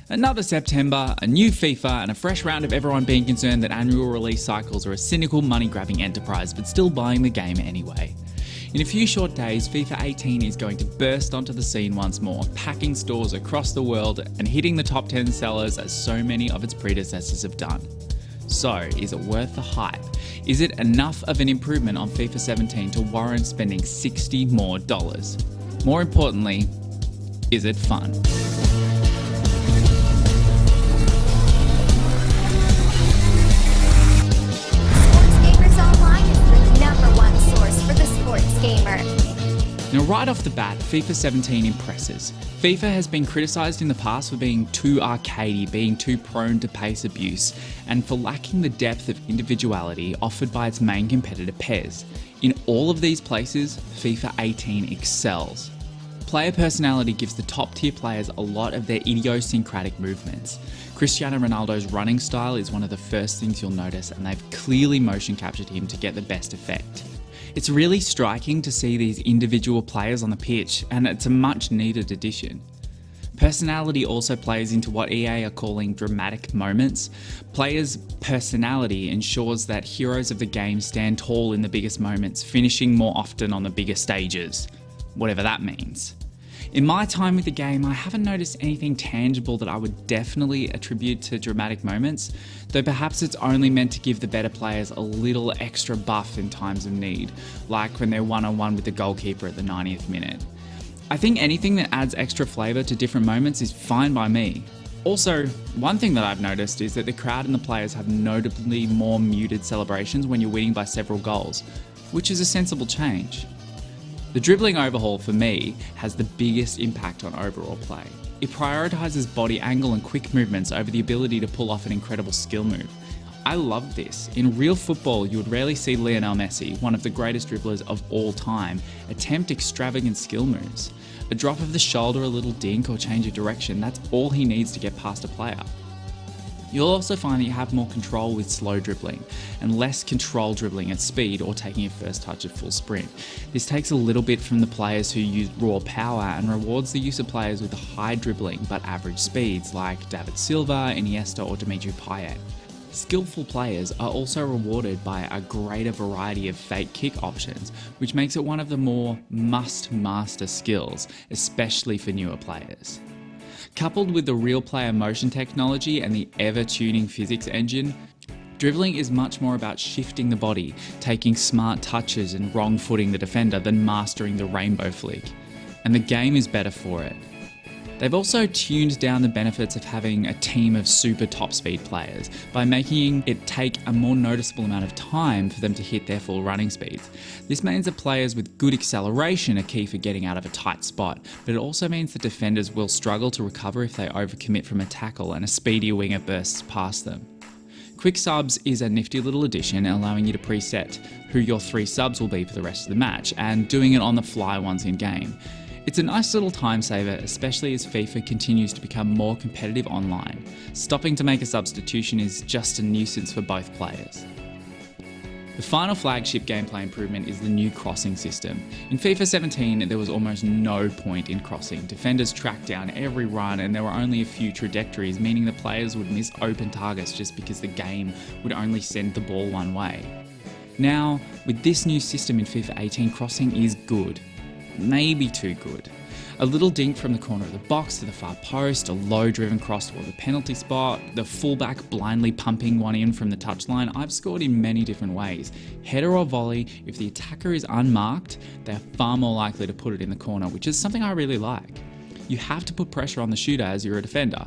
Another September, a new FIFA, and a fresh round of everyone being concerned that annual release cycles are a cynical, money-grabbing enterprise, but still buying the game anyway. In a few short days, FIFA 18 is going to burst onto the scene once more, packing stores across the world and hitting the top 10 sellers as so many of its predecessors have done. So, is it worth the hype? Is it enough of an improvement on FIFA 17 to warrant spending $60 more? More importantly, is it fun? Now, right off the bat, FIFA 17 impresses. FIFA has been criticised in the past for being too arcadey, being too prone to pace abuse, and for lacking the depth of individuality offered by its main competitor PES. In all of these places, FIFA 18 excels. Player personality gives the top tier players a lot of their idiosyncratic movements. Cristiano Ronaldo's running style is one of the first things you'll notice, and they've clearly motion captured him to get the best effect. It's really striking to see these individual players on the pitch, and it's a much needed addition. Personality also plays into what EA are calling dramatic moments. Players' personality ensures that heroes of the game stand tall in the biggest moments, finishing more often on the bigger stages, whatever that means. In my time with the game, I haven't noticed anything tangible that I would definitely attribute to dramatic moments, though perhaps it's only meant to give the better players a little extra buff in times of need, like when they're one-on-one with the goalkeeper at the 90th minute. I think anything that adds extra flavour to different moments is fine by me. Also, one thing that I've noticed is that the crowd and the players have notably more muted celebrations when you're winning by several goals, which is a sensible change. The dribbling overhaul for me has the biggest impact on overall play. It prioritises body angle and quick movements over the ability to pull off an incredible skill move. I love this. In real football, you would rarely see Lionel Messi, one of the greatest dribblers of all time, attempt extravagant skill moves. A drop of the shoulder, a little dink, or change of direction, that's all he needs to get past a player. You'll also find that you have more control with slow dribbling and less control dribbling at speed or taking a first touch at full sprint. This takes a little bit from the players who use raw power and rewards the use of players with high dribbling but average speeds like David Silva, Iniesta or Dimitri Payet. Skillful players are also rewarded by a greater variety of fake kick options, which makes it one of the more must-master skills, especially for newer players. Coupled with the real player motion technology and the ever-tuning physics engine, dribbling is much more about shifting the body, taking smart touches and wrong-footing the defender than mastering the rainbow flick. And the game is better for it. They've also tuned down the benefits of having a team of super top speed players by making it take a more noticeable amount of time for them to hit their full running speeds. This means that players with good acceleration are key for getting out of a tight spot, but it also means that defenders will struggle to recover if they overcommit from a tackle and a speedier winger bursts past them. Quick subs is a nifty little addition, allowing you to preset who your 3 subs will be for the rest of the match and doing it on the fly once in game. It's a nice little time saver, especially as FIFA continues to become more competitive online. Stopping to make a substitution is just a nuisance for both players. The final flagship gameplay improvement is the new crossing system. In FIFA 17, there was almost no point in crossing. Defenders tracked down every run and there were only a few trajectories, meaning the players would miss open targets just because the game would only send the ball one way. Now, with this new system in FIFA 18, crossing is good. Maybe too good. A little dink from the corner of the box to the far post, a low driven cross toward the penalty spot, the fullback blindly pumping one in from the touchline. I've scored in many different ways. Header or volley, if the attacker is unmarked, they're far more likely to put it in the corner, which is something I really like. You have to put pressure on the shooter as you're a defender.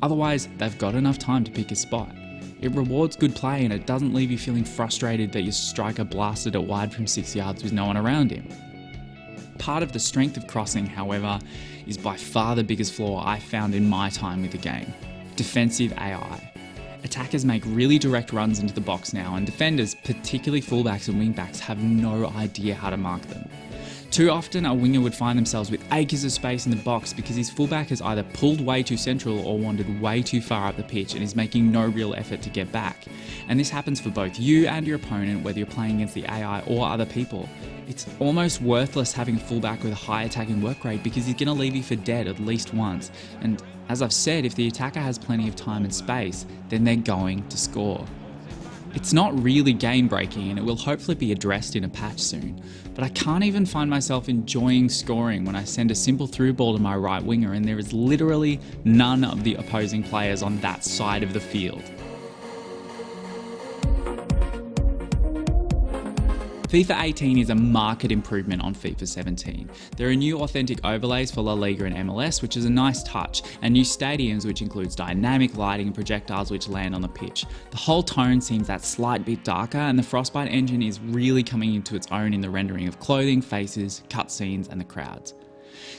Otherwise, they've got enough time to pick a spot. It rewards good play and it doesn't leave you feeling frustrated that your striker blasted it wide from 6 yards with no one around him. Part of the strength of crossing, however, is by far the biggest flaw I found in my time with the game: defensive AI. Attackers make really direct runs into the box now, and defenders, particularly fullbacks and wingbacks, have no idea how to mark them. Too often, a winger would find themselves with acres of space in the box because his fullback has either pulled way too central or wandered way too far up the pitch and is making no real effort to get back. And this happens for both you and your opponent, whether you're playing against the AI or other people. It's almost worthless having a fullback with a high attacking work rate because he's going to leave you for dead at least once. And as I've said, if the attacker has plenty of time and space, then they're going to score. It's not really game breaking and it will hopefully be addressed in a patch soon, but I can't even find myself enjoying scoring when I send a simple through ball to my right winger and there is literally none of the opposing players on that side of the field. FIFA 18 is a marked improvement on FIFA 17. There are new authentic overlays for La Liga and MLS, which is a nice touch, and new stadiums, which includes dynamic lighting and projectiles which land on the pitch. The whole tone seems that slight bit darker, and the Frostbite engine is really coming into its own in the rendering of clothing, faces, cutscenes, and the crowds.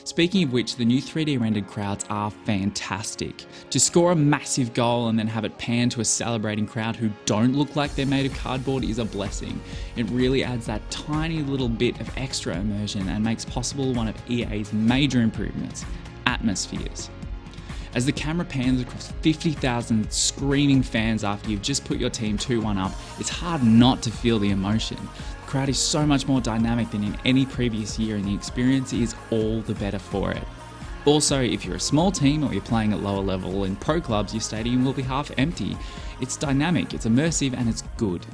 Speaking of which, the new 3D rendered crowds are fantastic. To score a massive goal and then have it pan to a celebrating crowd who don't look like they're made of cardboard is a blessing. It really adds that tiny little bit of extra immersion and makes possible one of EA's major improvements, atmospheres. As the camera pans across 50,000 screaming fans after you've just put your team 2-1 up, it's hard not to feel the emotion. The crowd is so much more dynamic than in any previous year and the experience is all the better for it. Also, if you're a small team or you're playing at lower level in pro clubs, your stadium will be half empty. It's dynamic, it's immersive, and it's good.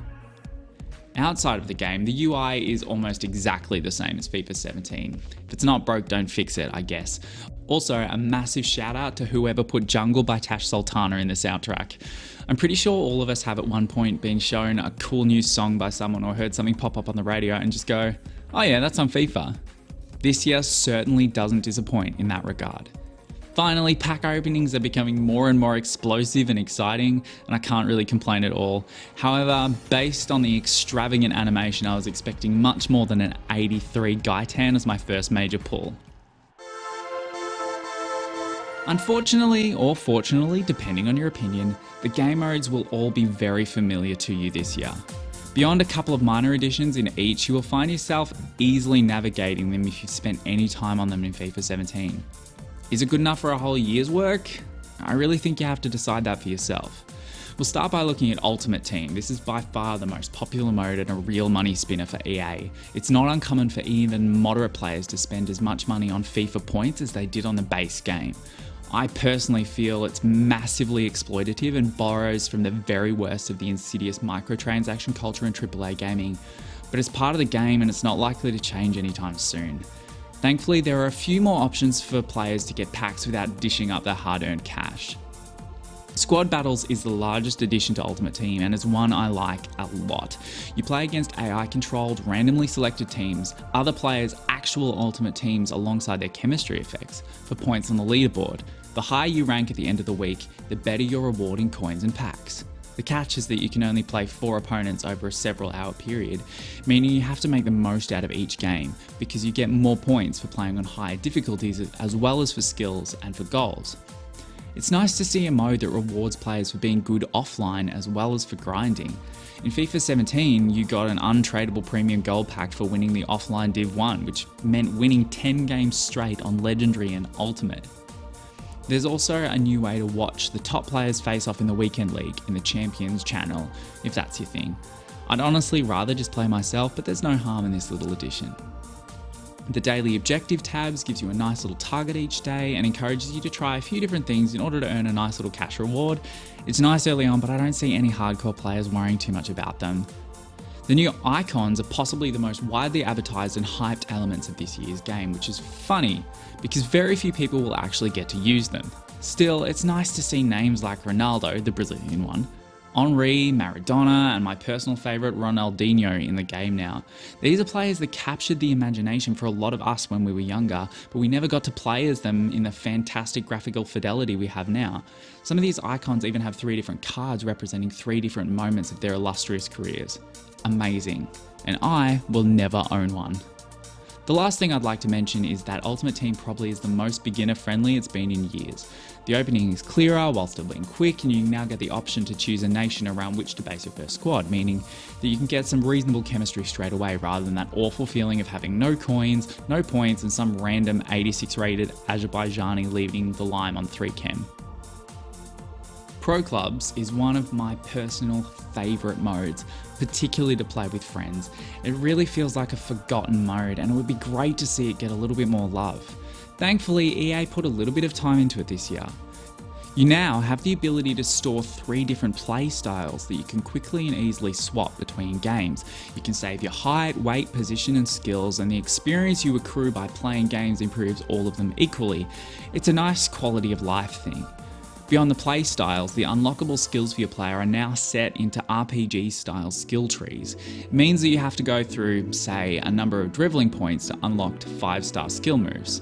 Outside of the game, the UI is almost exactly the same as FIFA 17. If it's not broke, don't fix it, I guess. Also, a massive shout out to whoever put Jungle by Tash Sultana in the soundtrack. I'm pretty sure all of us have at one point been shown a cool new song by someone or heard something pop up on the radio and just go, oh yeah, that's on FIFA. This year certainly doesn't disappoint in that regard. Finally, pack openings are becoming more and more explosive and exciting, and I can't really complain at all. However, based on the extravagant animation, I was expecting much more than an 83 Gaitan as my first major pull. Unfortunately, or fortunately, depending on your opinion, the game modes will all be very familiar to you this year. Beyond a couple of minor additions in each, you will find yourself easily navigating them if you've spent any time on them in FIFA 17. Is it good enough for a whole year's work? I really think you have to decide that for yourself. We'll start by looking at Ultimate Team. This is by far the most popular mode and a real money spinner for EA. It's not uncommon for even moderate players to spend as much money on FIFA points as they did on the base game. I personally feel it's massively exploitative and borrows from the very worst of the insidious microtransaction culture in AAA gaming, but it's part of the game and it's not likely to change anytime soon. Thankfully, there are a few more options for players to get packs without dishing up their hard-earned cash. Squad Battles is the largest addition to Ultimate Team and is one I like a lot. You play against AI-controlled, randomly selected teams, other players' actual Ultimate Teams alongside their chemistry effects, for points on the leaderboard. The higher you rank at the end of the week, the better your reward in coins and packs. The catch is that you can only play 4 opponents over a several-hour period, meaning you have to make the most out of each game, because you get more points for playing on higher difficulties as well as for skills and for goals. It's nice to see a mode that rewards players for being good offline as well as for grinding. In FIFA 17, you got an untradeable premium gold pack for winning the offline Div 1, which meant winning 10 games straight on Legendary and Ultimate. There's also a new way to watch the top players face off in the Weekend League in the Champions channel, if that's your thing. I'd honestly rather just play myself, but there's no harm in this little addition. The daily objective tabs gives you a nice little target each day and encourages you to try a few different things in order to earn a nice little cash reward. It's nice early on, but I don't see any hardcore players worrying too much about them. The new icons are possibly the most widely advertised and hyped elements of this year's game, which is funny because very few people will actually get to use them. Still, it's nice to see names like Ronaldo, the Brazilian one, Henry, Maradona, and my personal favourite Ronaldinho in the game now. These are players that captured the imagination for a lot of us when we were younger, but we never got to play as them in the fantastic graphical fidelity we have now. Some of these icons even have 3 different cards representing 3 different moments of their illustrious careers. Amazing. And I will never own one. The last thing I'd like to mention is that Ultimate Team probably is the most beginner friendly it's been in years. The opening is clearer while still being quick, and you now get the option to choose a nation around which to base your first squad, meaning that you can get some reasonable chemistry straight away rather than that awful feeling of having no coins, no points, and some random 86 rated Azerbaijani leaving the line on 3 chem. Pro Clubs is one of my personal favourite modes, particularly to play with friends. It really feels like a forgotten mode, and it would be great to see it get a little bit more love. Thankfully, EA put a little bit of time into it this year. You now have the ability to store 3 different play styles that you can quickly and easily swap between games. You can save your height, weight, position and skills, and the experience you accrue by playing games improves all of them equally. It's a nice quality of life thing. Beyond the play styles, the unlockable skills for your player are now set into RPG-style skill trees. It means that you have to go through, say, a number of dribbling points to unlock 5-star skill moves.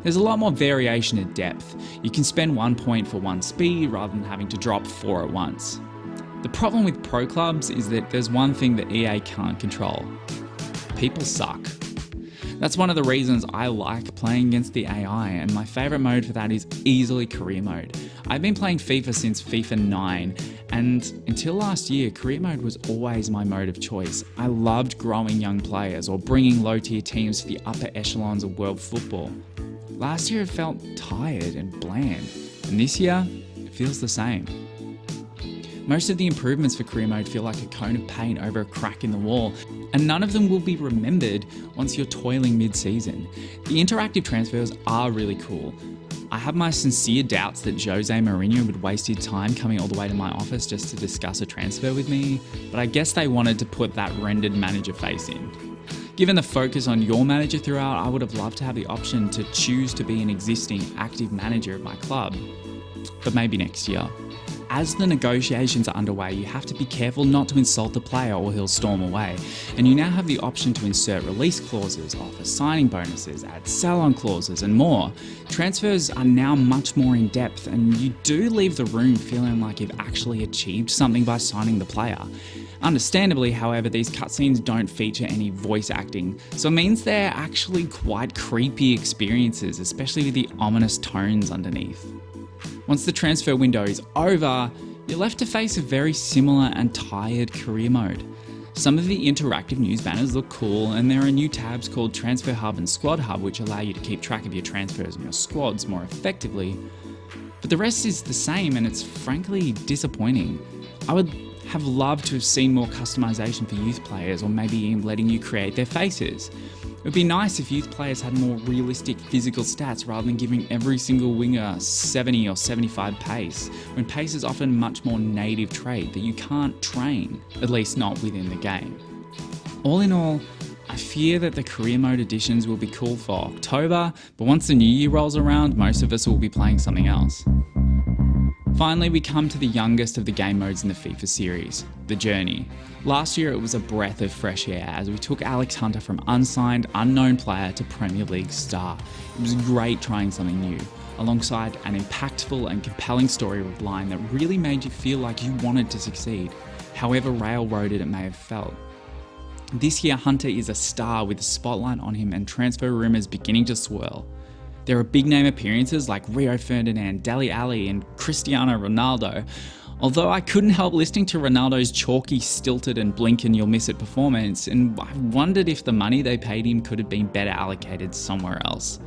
There's a lot more variation in depth. You can spend 1 point for 1 speed rather than having to drop 4 at once. The problem with Pro Clubs is that there's one thing that EA can't control. People suck. That's one of the reasons I like playing against the AI, and my favourite mode for that is easily career mode. I've been playing FIFA since FIFA 9, and until last year, career mode was always my mode of choice. I loved growing young players or bringing low-tier teams to the upper echelons of world football. Last year it felt tired and bland, and this year it feels the same. Most of the improvements for career mode feel like a cone of paint over a crack in the wall, and none of them will be remembered once you're toiling mid-season. The interactive transfers are really cool. I have my sincere doubts that Jose Mourinho would waste his time coming all the way to my office just to discuss a transfer with me, but I guess they wanted to put that rendered manager face in. Given the focus on your manager throughout, I would have loved to have the option to choose to be an existing active manager of my club, but maybe next year. As the negotiations are underway, you have to be careful not to insult the player or he'll storm away, and you now have the option to insert release clauses, offer signing bonuses, add sell-on clauses and more. Transfers are now much more in depth, and you do leave the room feeling like you've actually achieved something by signing the player. Understandably, however, these cutscenes don't feature any voice acting, so it means they're actually quite creepy experiences, especially with the ominous tones underneath. Once the transfer window is over, you're left to face a very similar and tired career mode. Some of the interactive news banners look cool, and there are new tabs called Transfer Hub and Squad Hub which allow you to keep track of your transfers and your squads more effectively. But the rest is the same, and it's frankly disappointing. I would have loved to have seen more customization for youth players, or maybe even letting you create their faces. It would be nice if youth players had more realistic physical stats rather than giving every single winger 70 or 75 pace, when pace is often a much more native trait that you can't train, at least not within the game. All in all, I fear that the career mode additions will be cool for October, but once the new year rolls around, most of us will be playing something else. Finally, we come to the youngest of the game modes in the FIFA series, the Journey. Last year it was a breath of fresh air as we took Alex Hunter from unsigned, unknown player to Premier League star. It was great trying something new, alongside an impactful and compelling storyline that really made you feel like you wanted to succeed, however railroaded it may have felt. This year Hunter is a star with the spotlight on him and transfer rumours beginning to swirl. There are big name appearances like Rio Ferdinand, Dele Alli and Cristiano Ronaldo. Although I couldn't help listening to Ronaldo's chalky, stilted and blink and you'll miss it performance, and I wondered if the money they paid him could have been better allocated somewhere else.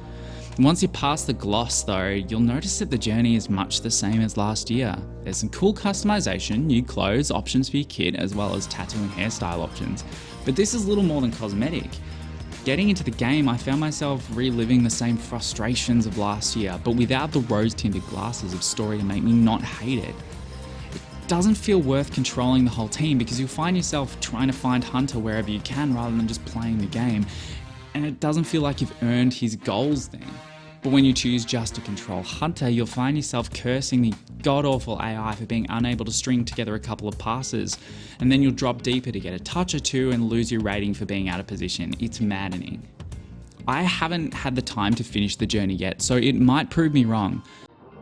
Once you pass the gloss though, you'll notice that the journey is much the same as last year. There's some cool customization, new clothes, options for your kid, as well as tattoo and hairstyle options. But this is little more than cosmetic. Getting into the game, I found myself reliving the same frustrations of last year, but without the rose-tinted glasses of story to make me not hate it. It doesn't feel worth controlling the whole team because you'll find yourself trying to find Hunter wherever you can rather than just playing the game, and it doesn't feel like you've earned his goals then. But when you choose just to control Hunter, you'll find yourself cursing the god-awful AI for being unable to string together a couple of passes, and then you'll drop deeper to get a touch or two and lose your rating for being out of position. It's maddening. I haven't had the time to finish the journey yet, so it might prove me wrong,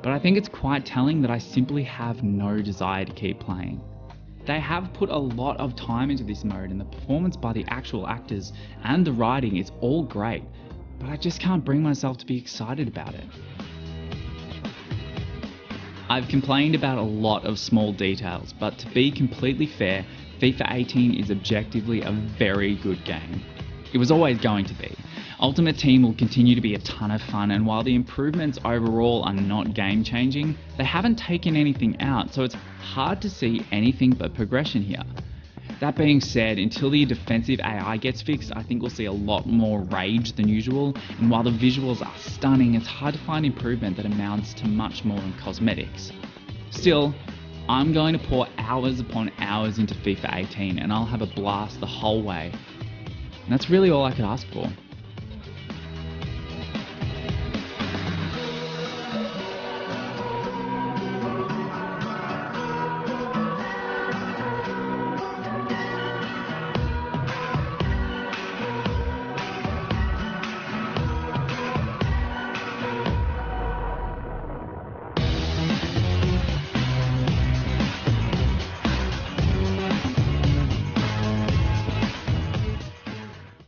but I think it's quite telling that I simply have no desire to keep playing. They have put a lot of time into this mode, and the performance by the actual actors and the writing is all great, but I just can't bring myself to be excited about it. I've complained about a lot of small details, but to be completely fair, FIFA 18 is objectively a very good game. It was always going to be. Ultimate Team will continue to be a ton of fun, and while the improvements overall are not game changing, they haven't taken anything out, so it's hard to see anything but progression here. That being said, until the defensive AI gets fixed, I think we'll see a lot more rage than usual, and while the visuals are stunning, it's hard to find improvement that amounts to much more than cosmetics. Still, I'm going to pour hours upon hours into FIFA 18 and I'll have a blast the whole way. And that's really all I could ask for.